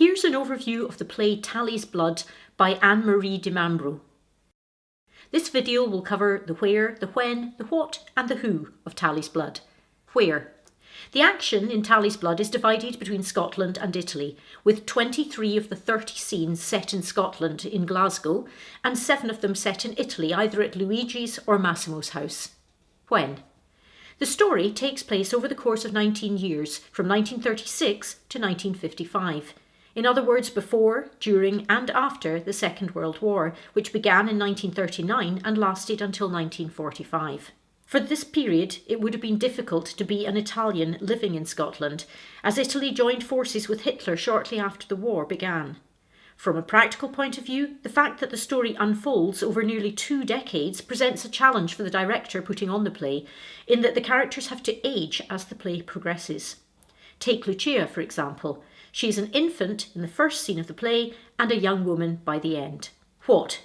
Here's an overview of the play Tally's Blood by Ann Marie Di Mambro. This video will cover the where, the when, the what and the who of Tally's Blood. Where. The action in Tally's Blood is divided between Scotland and Italy, with 23 of the 30 scenes set in Scotland in Glasgow and 7 of them set in Italy, either at Luigi's or Massimo's house. When. The story takes place over the course of 19 years, from 1936 to 1955. In other words, before, during and after the Second World War, which began in 1939 and lasted until 1945. For this period, it would have been difficult to be an Italian living in Scotland, as Italy joined forces with Hitler shortly after the war began. From a practical point of view, the fact that the story unfolds over nearly 2 decades presents a challenge for the director putting on the play, in that the characters have to age as the play progresses. Take Lucia, for example. She is an infant in the first scene of the play and a young woman by the end. What?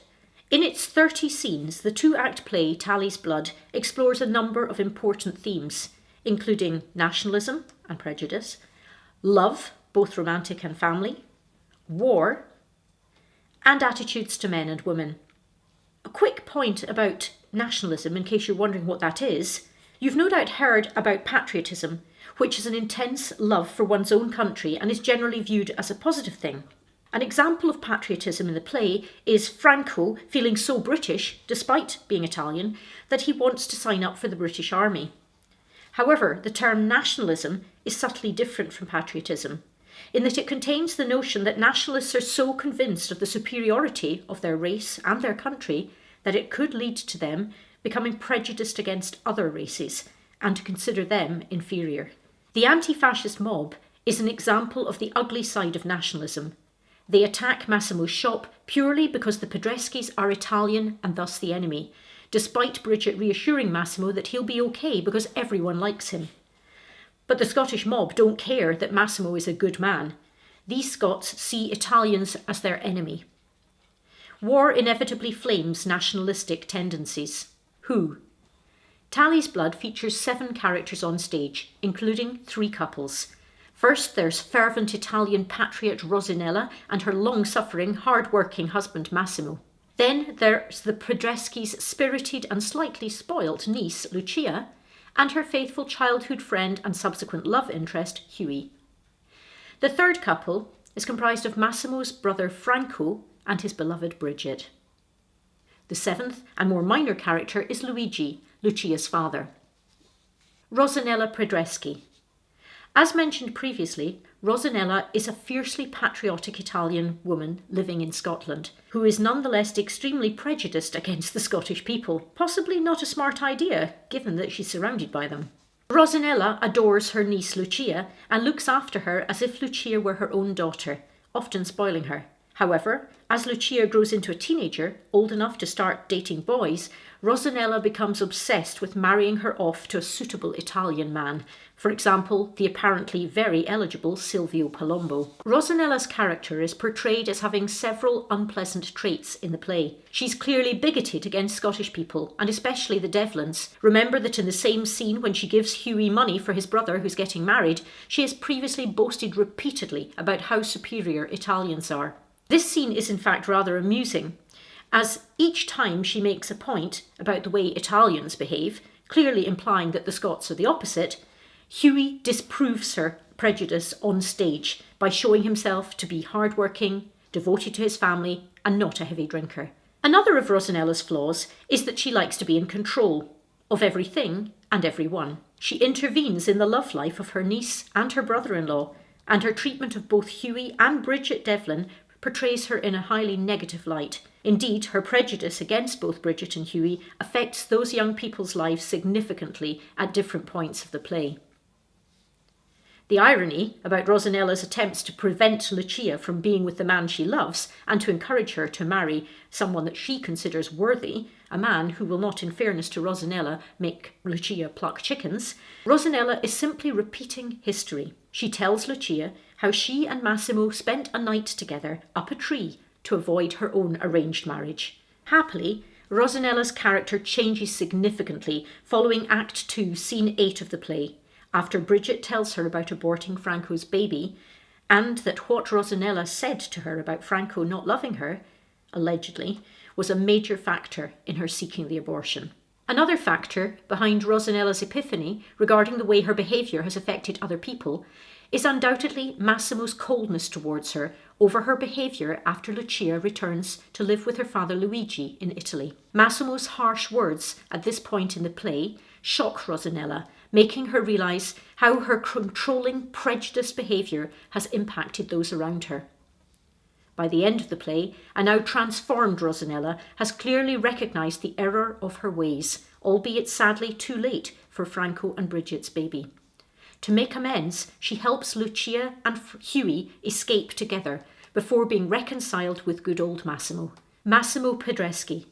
In its 30 scenes, the 2-act play Tally's Blood explores a number of important themes, including nationalism and prejudice, love, both romantic and family, war, and attitudes to men and women. A quick point about nationalism, in case you're wondering what that is. You've no doubt heard about patriotism, which is an intense love for one's own country and is generally viewed as a positive thing. An example of patriotism in the play is Franco feeling so British, despite being Italian, that he wants to sign up for the British Army. However, the term nationalism is subtly different from patriotism, in that it contains the notion that nationalists are so convinced of the superiority of their race and their country that it could lead to them becoming prejudiced against other races and to consider them inferior. The anti-fascist mob is an example of the ugly side of nationalism. They attack Massimo's shop purely because the Pedreschis are Italian and thus the enemy, despite Bridget reassuring Massimo that he'll be okay because everyone likes him. But the Scottish mob don't care that Massimo is a good man. These Scots see Italians as their enemy. War inevitably flames nationalistic tendencies. Who? Tally's Blood features 7 characters on stage, including 3 couples. First, there's fervent Italian patriot Rosinella and her long-suffering, hard-working husband Massimo. Then there's the Pedreschi's spirited and slightly spoilt niece Lucia and her faithful childhood friend and subsequent love interest Hughie. The third couple is comprised of Massimo's brother Franco and his beloved Bridget. The 7th and more minor character is Luigi, Lucia's father. Rosinella Pedreschi. As mentioned previously, Rosinella is a fiercely patriotic Italian woman living in Scotland, who is nonetheless extremely prejudiced against the Scottish people. Possibly not a smart idea, given that she's surrounded by them. Rosinella adores her niece Lucia and looks after her as if Lucia were her own daughter, often spoiling her. However, as Lucia grows into a teenager, old enough to start dating boys, Rosinella becomes obsessed with marrying her off to a suitable Italian man, for example, the apparently very eligible Silvio Palombo. Rosinella's character is portrayed as having several unpleasant traits in the play. She's clearly bigoted against Scottish people, and especially the Devlins. Remember that in the same scene when she gives Hughie money for his brother who's getting married, she has previously boasted repeatedly about how superior Italians are. This scene is in fact rather amusing, as each time she makes a point about the way Italians behave, clearly implying that the Scots are the opposite, Hughie disproves her prejudice on stage by showing himself to be hardworking, devoted to his family, and not a heavy drinker. Another of Rosinella's flaws is that she likes to be in control of everything and everyone. She intervenes in the love life of her niece and her brother-in-law, and her treatment of both Hughie and Bridget Devlin portrays her in a highly negative light. Indeed, her prejudice against both Bridget and Hughie affects those young people's lives significantly at different points of the play. The irony about Rosinella's attempts to prevent Lucia from being with the man she loves and to encourage her to marry someone that she considers worthy, a man who will not, in fairness to Rosinella, make Lucia pluck chickens, Rosinella is simply repeating history. She tells Lucia how she and Massimo spent a night together up a tree to avoid her own arranged marriage. Happily, Rosinella's character changes significantly following Act 2, Scene 8 of the play, after Bridget tells her about aborting Franco's baby, and that what Rosinella said to her about Franco not loving her, allegedly, was a major factor in her seeking the abortion. Another factor behind Rosinella's epiphany regarding the way her behaviour has affected other people is undoubtedly Massimo's coldness towards her over her behaviour after Lucia returns to live with her father Luigi in Italy. Massimo's harsh words at this point in the play shock Rosinella, making her realise how her controlling, prejudiced behaviour has impacted those around her. By the end of the play, a now transformed Rosinella has clearly recognised the error of her ways, albeit sadly too late for Franco and Bridget's baby. To make amends, she helps Lucia and Hughie escape together before being reconciled with good old Massimo. Massimo Pedreschi.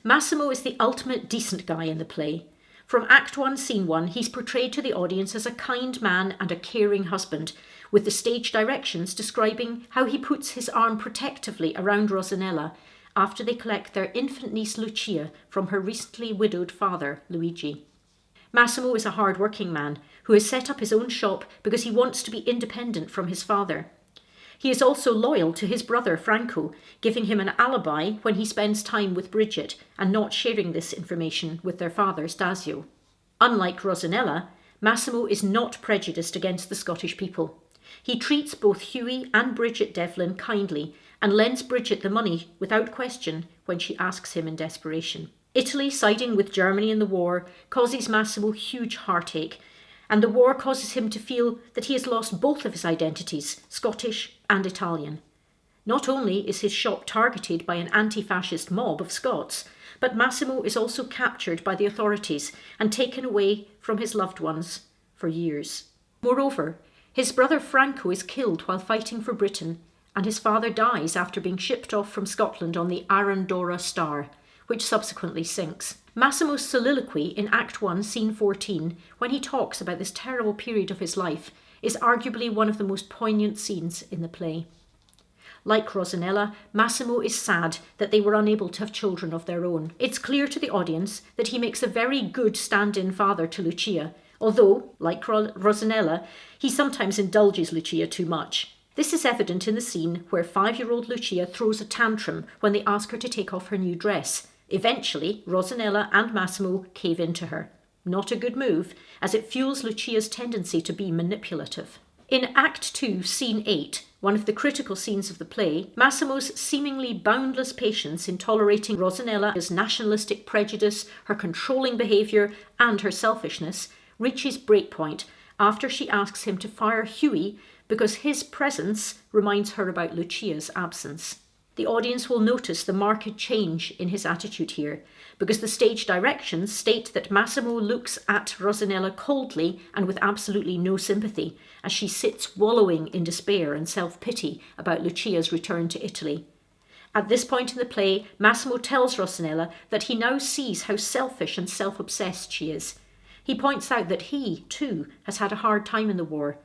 Massimo is the ultimate decent guy in the play. From Act 1, Scene 1, he's portrayed to the audience as a kind man and a caring husband, with the stage directions describing how he puts his arm protectively around Rosinella after they collect their infant niece Lucia from her recently widowed father, Luigi. Massimo is a hard-working man who has set up his own shop because he wants to be independent from his father. He is also loyal to his brother Franco, giving him an alibi when he spends time with Bridget and not sharing this information with their father Stasio. Unlike Rosinella, Massimo is not prejudiced against the Scottish people. He treats both Hughie and Bridget Devlin kindly and lends Bridget the money without question when she asks him in desperation. Italy siding with Germany in the war causes Massimo huge heartache, and the war causes him to feel that he has lost both of his identities, Scottish and Italian. Not only is his shop targeted by an anti-fascist mob of Scots, but Massimo is also captured by the authorities and taken away from his loved ones for years. Moreover, his brother Franco is killed while fighting for Britain, and his father dies after being shipped off from Scotland on the Arandora Star, which subsequently sinks. Massimo's soliloquy in Act 1, Scene 14, when he talks about this terrible period of his life, is arguably one of the most poignant scenes in the play. Like Rosinella, Massimo is sad that they were unable to have children of their own. It's clear to the audience that he makes a very good stand-in father to Lucia, although, like Rosinella, he sometimes indulges Lucia too much. This is evident in the scene where 5-year-old Lucia throws a tantrum when they ask her to take off her new dress. Eventually, Rosinella and Massimo cave into her. Not a good move, as it fuels Lucia's tendency to be manipulative. In Act 2, Scene 8, one of the critical scenes of the play, Massimo's seemingly boundless patience in tolerating Rosinella's nationalistic prejudice, her controlling behaviour, and her selfishness reaches breakpoint after she asks him to fire Hughie because his presence reminds her about Lucia's absence. The audience will notice the marked change in his attitude here, because the stage directions state that Massimo looks at Rosinella coldly and with absolutely no sympathy, as she sits wallowing in despair and self-pity about Lucia's return to Italy. At this point in the play, Massimo tells Rosinella that he now sees how selfish and self-obsessed she is. He points out that he, too, has had a hard time in the war,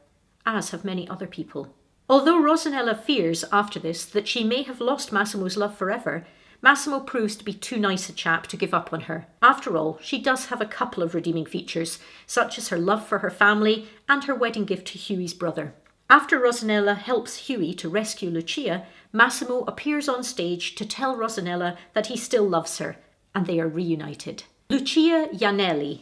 as have many other people. Although Rosinella fears after this that she may have lost Massimo's love forever, Massimo proves to be too nice a chap to give up on her. After all, she does have a couple of redeeming features, such as her love for her family and her wedding gift to Hughie's brother. After Rosinella helps Hughie to rescue Lucia, Massimo appears on stage to tell Rosinella that he still loves her, and they are reunited. Lucia Ianelli.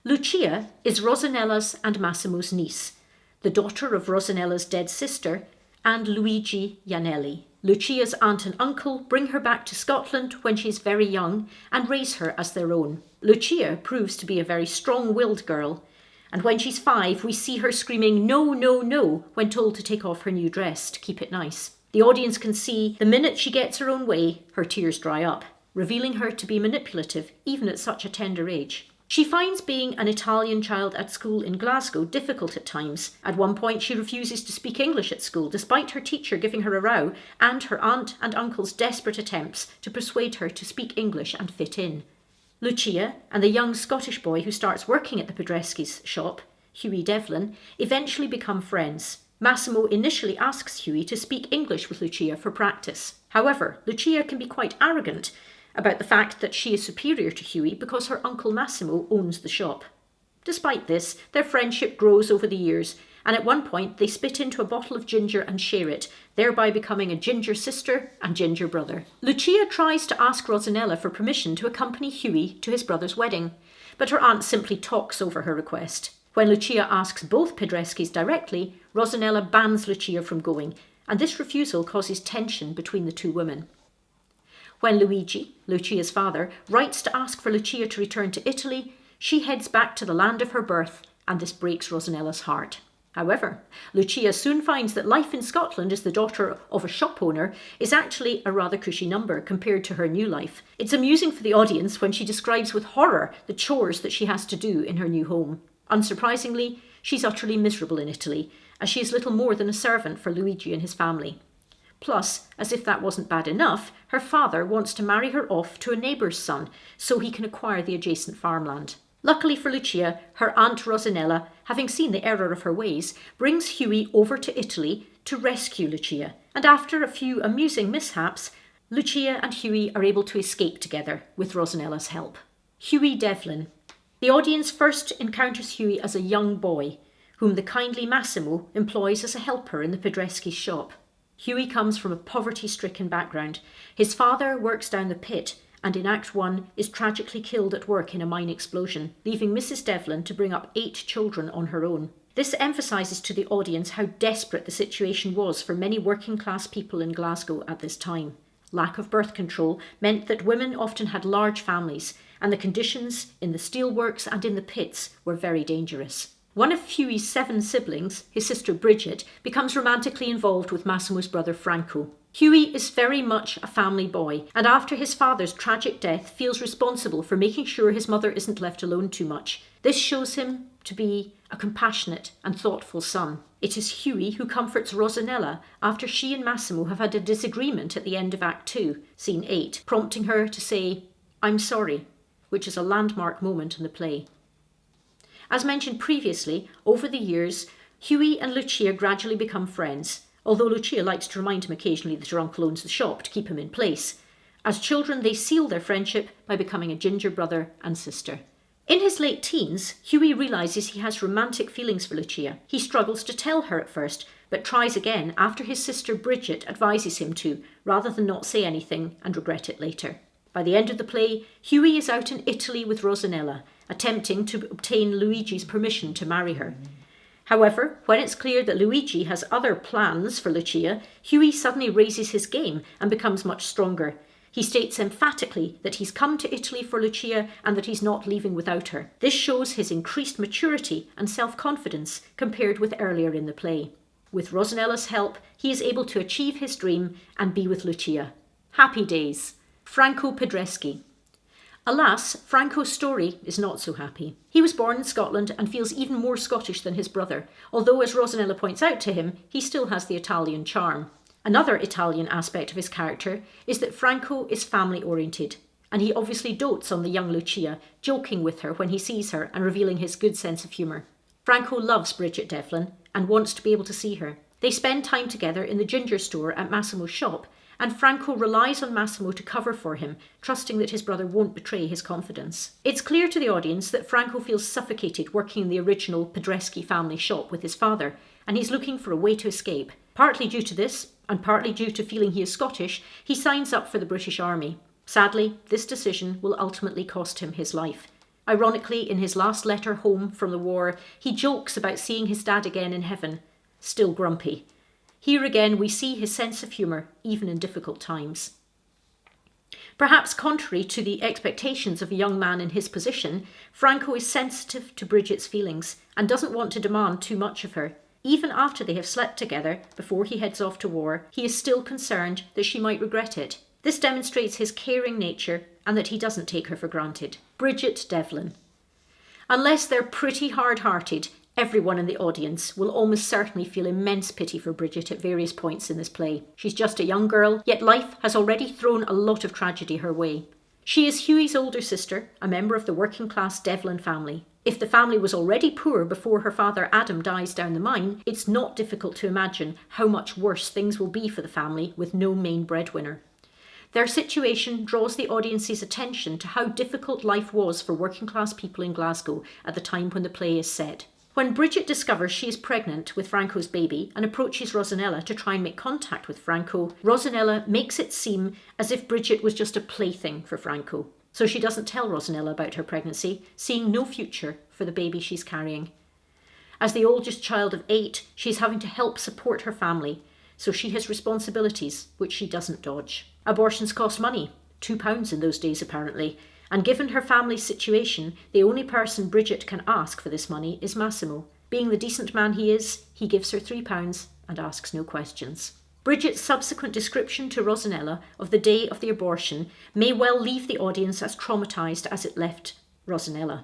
Lucia is Rosinella's and Massimo's niece, the daughter of Rosinella's dead sister, and Luigi Ianelli. Lucia's aunt and uncle bring her back to Scotland when she is very young and raise her as their own. Lucia proves to be a very strong-willed girl, and when she's 5, we see her screaming "no, no, no" when told to take off her new dress to keep it nice. The audience can see the minute she gets her own way, her tears dry up, revealing her to be manipulative even at such a tender age. She finds being an Italian child at school in Glasgow difficult at times. At one point she refuses to speak English at school despite her teacher giving her a row and her aunt and uncle's desperate attempts to persuade her to speak English and fit in. Lucia and the young Scottish boy who starts working at the Pedreschi's shop, Hughie Devlin, eventually become friends. Massimo initially asks Hughie to speak English with Lucia for practice. However, Lucia can be quite arrogant about the fact that she is superior to Hughie because her uncle Massimo owns the shop. Despite this, their friendship grows over the years, and at one point they spit into a bottle of ginger and share it, thereby becoming a ginger sister and ginger brother. Lucia tries to ask Rosinella for permission to accompany Hughie to his brother's wedding, but her aunt simply talks over her request. When Lucia asks both Pedreschis directly, Rosinella bans Lucia from going, and this refusal causes tension between the two women. When Luigi, Lucia's father, writes to ask for Lucia to return to Italy, she heads back to the land of her birth, and this breaks Rosinella's heart. However, Lucia soon finds that life in Scotland as the daughter of a shop owner is actually a rather cushy number compared to her new life. It's amusing for the audience when she describes with horror the chores that she has to do in her new home. Unsurprisingly, she's utterly miserable in Italy, as she is little more than a servant for Luigi and his family. Plus, as if that wasn't bad enough, her father wants to marry her off to a neighbour's son so he can acquire the adjacent farmland. Luckily for Lucia, her aunt Rosinella, having seen the error of her ways, brings Hughie over to Italy to rescue Lucia, and after a few amusing mishaps, Lucia and Hughie are able to escape together with Rosinella's help. Hughie Devlin. The audience first encounters Hughie as a young boy, whom the kindly Massimo employs as a helper in the Pedreschi shop. Hughie comes from a poverty-stricken background. His father works down the pit and in Act 1 is tragically killed at work in a mine explosion, leaving Mrs. Devlin to bring up 8 children on her own. This emphasises to the audience how desperate the situation was for many working-class people in Glasgow at this time. Lack of birth control meant that women often had large families, and the conditions in the steelworks and in the pits were very dangerous. One of Hughie's 7 siblings, his sister Bridget, becomes romantically involved with Massimo's brother Franco. Hughie is very much a family boy, and after his father's tragic death feels responsible for making sure his mother isn't left alone too much. This shows him to be a compassionate and thoughtful son. It is Hughie who comforts Rosinella after she and Massimo have had a disagreement at the end of Act 2, Scene 8, prompting her to say, "I'm sorry," which is a landmark moment in the play. As mentioned previously, over the years, Hughie and Lucia gradually become friends, although Lucia likes to remind him occasionally that her uncle owns the shop to keep him in place. As children, they seal their friendship by becoming a ginger brother and sister. In his late teens, Hughie realises he has romantic feelings for Lucia. He struggles to tell her at first, but tries again after his sister Bridget advises him to, rather than not say anything and regret it later. By the end of the play, Hughie is out in Italy with Rosinella, attempting to obtain Luigi's permission to marry her. However, when it's clear that Luigi has other plans for Lucia, Hughie suddenly raises his game and becomes much stronger. He states emphatically that he's come to Italy for Lucia and that he's not leaving without her. This shows his increased maturity and self-confidence compared with earlier in the play. With Rosinella's help, he is able to achieve his dream and be with Lucia. Happy days. Franco Pedreschi. Alas, Franco's story is not so happy. He was born in Scotland and feels even more Scottish than his brother, although, as Rosinella points out to him, he still has the Italian charm. Another Italian aspect of his character is that Franco is family-oriented, and he obviously dotes on the young Lucia, joking with her when he sees her and revealing his good sense of humour. Franco loves Bridget Devlin and wants to be able to see her. They spend time together in the ginger store at Massimo's shop, and Franco relies on Massimo to cover for him, trusting that his brother won't betray his confidence. It's clear to the audience that Franco feels suffocated working in the original Pedreschi family shop with his father, and he's looking for a way to escape. Partly due to this, and partly due to feeling he is Scottish, he signs up for the British Army. Sadly, this decision will ultimately cost him his life. Ironically, in his last letter home from the war, he jokes about seeing his dad again in heaven, still grumpy. Here again we see his sense of humour, even in difficult times. Perhaps contrary to the expectations of a young man in his position, Franco is sensitive to Bridget's feelings and doesn't want to demand too much of her. Even after they have slept together, before he heads off to war, he is still concerned that she might regret it. This demonstrates his caring nature and that he doesn't take her for granted. Bridget Devlin. Unless they're pretty hard-hearted, everyone in the audience will almost certainly feel immense pity for Bridget at various points in this play. She's just a young girl, yet life has already thrown a lot of tragedy her way. She is Hughie's older sister, a member of the working-class Devlin family. If the family was already poor before her father Adam dies down the mine, it's not difficult to imagine how much worse things will be for the family with no main breadwinner. Their situation draws the audience's attention to how difficult life was for working-class people in Glasgow at the time when the play is set. When Bridget discovers she is pregnant with Franco's baby and approaches Rosinella to try and make contact with Franco, Rosinella makes it seem as if Bridget was just a plaything for Franco. So she doesn't tell Rosinella about her pregnancy, seeing no future for the baby she's carrying. As the oldest child of 8, she's having to help support her family, so she has responsibilities which she doesn't dodge. Abortions cost money, £2 in those days apparently, and given her family's situation, the only person Bridget can ask for this money is Massimo. Being the decent man he is, he gives her £3 and asks no questions. Bridget's subsequent description to Rosinella of the day of the abortion may well leave the audience as traumatised as it left Rosinella,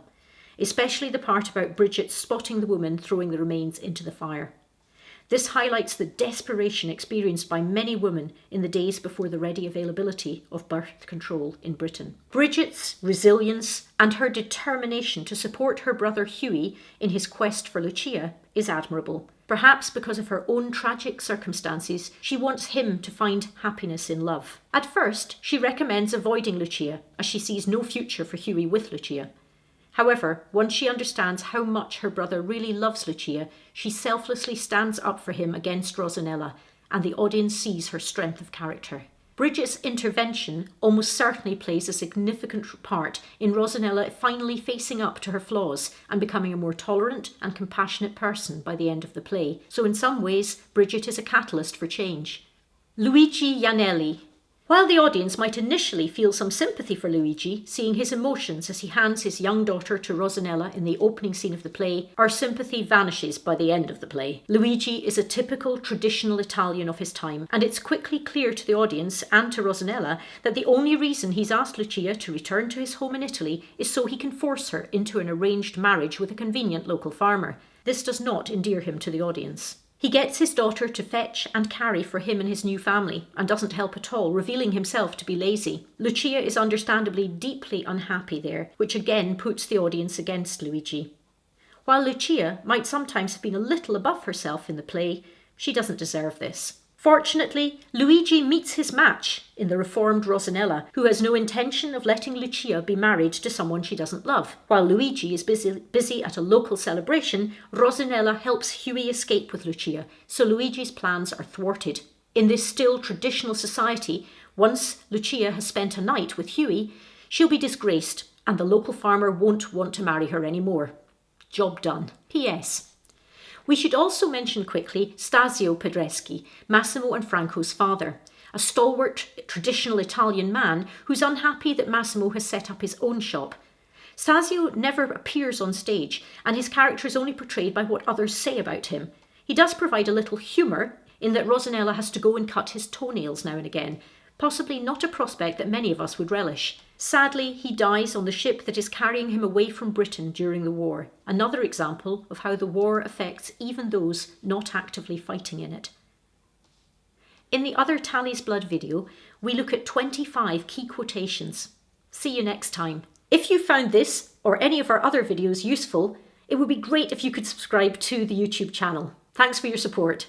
especially the part about Bridget spotting the woman throwing the remains into the fire. This highlights the desperation experienced by many women in the days before the ready availability of birth control in Britain. Bridget's resilience and her determination to support her brother Hughie in his quest for Lucia is admirable. Perhaps because of her own tragic circumstances, she wants him to find happiness in love. At first, she recommends avoiding Lucia, as she sees no future for Hughie with Lucia. However, once she understands how much her brother really loves Lucia, she selflessly stands up for him against Rosinella, and the audience sees her strength of character. Bridget's intervention almost certainly plays a significant part in Rosinella finally facing up to her flaws and becoming a more tolerant and compassionate person by the end of the play. So in some ways, Bridget is a catalyst for change. Luigi Ianelli. While the audience might initially feel some sympathy for Luigi, seeing his emotions as he hands his young daughter to Rosinella in the opening scene of the play, our sympathy vanishes by the end of the play. Luigi is a typical traditional Italian of his time, and it's quickly clear to the audience and to Rosinella that the only reason he's asked Lucia to return to his home in Italy is so he can force her into an arranged marriage with a convenient local farmer. This does not endear him to the audience. He gets his daughter to fetch and carry for him and his new family, and doesn't help at all, revealing himself to be lazy. Lucia is understandably deeply unhappy there, which again puts the audience against Luigi. While Lucia might sometimes have been a little above herself in the play, she doesn't deserve this. Fortunately, Luigi meets his match in the reformed Rosinella, who has no intention of letting Lucia be married to someone she doesn't love. While Luigi is busy at a local celebration, Rosinella helps Hughie escape with Lucia, so Luigi's plans are thwarted. In this still traditional society, once Lucia has spent a night with Hughie, she'll be disgraced, and the local farmer won't want to marry her anymore. Job done. P.S. We should also mention quickly Stasio Pedreschi, Massimo and Franco's father, a stalwart, traditional Italian man who's unhappy that Massimo has set up his own shop. Stasio never appears on stage, and his character is only portrayed by what others say about him. He does provide a little humour in that Rosinella has to go and cut his toenails now and again, possibly not a prospect that many of us would relish. Sadly, he dies on the ship that is carrying him away from Britain during the war. Another example of how the war affects even those not actively fighting in it. In the other Tally's Blood video, we look at 25 key quotations. See you next time. If you found this or any of our other videos useful, it would be great if you could subscribe to the YouTube channel. Thanks for your support.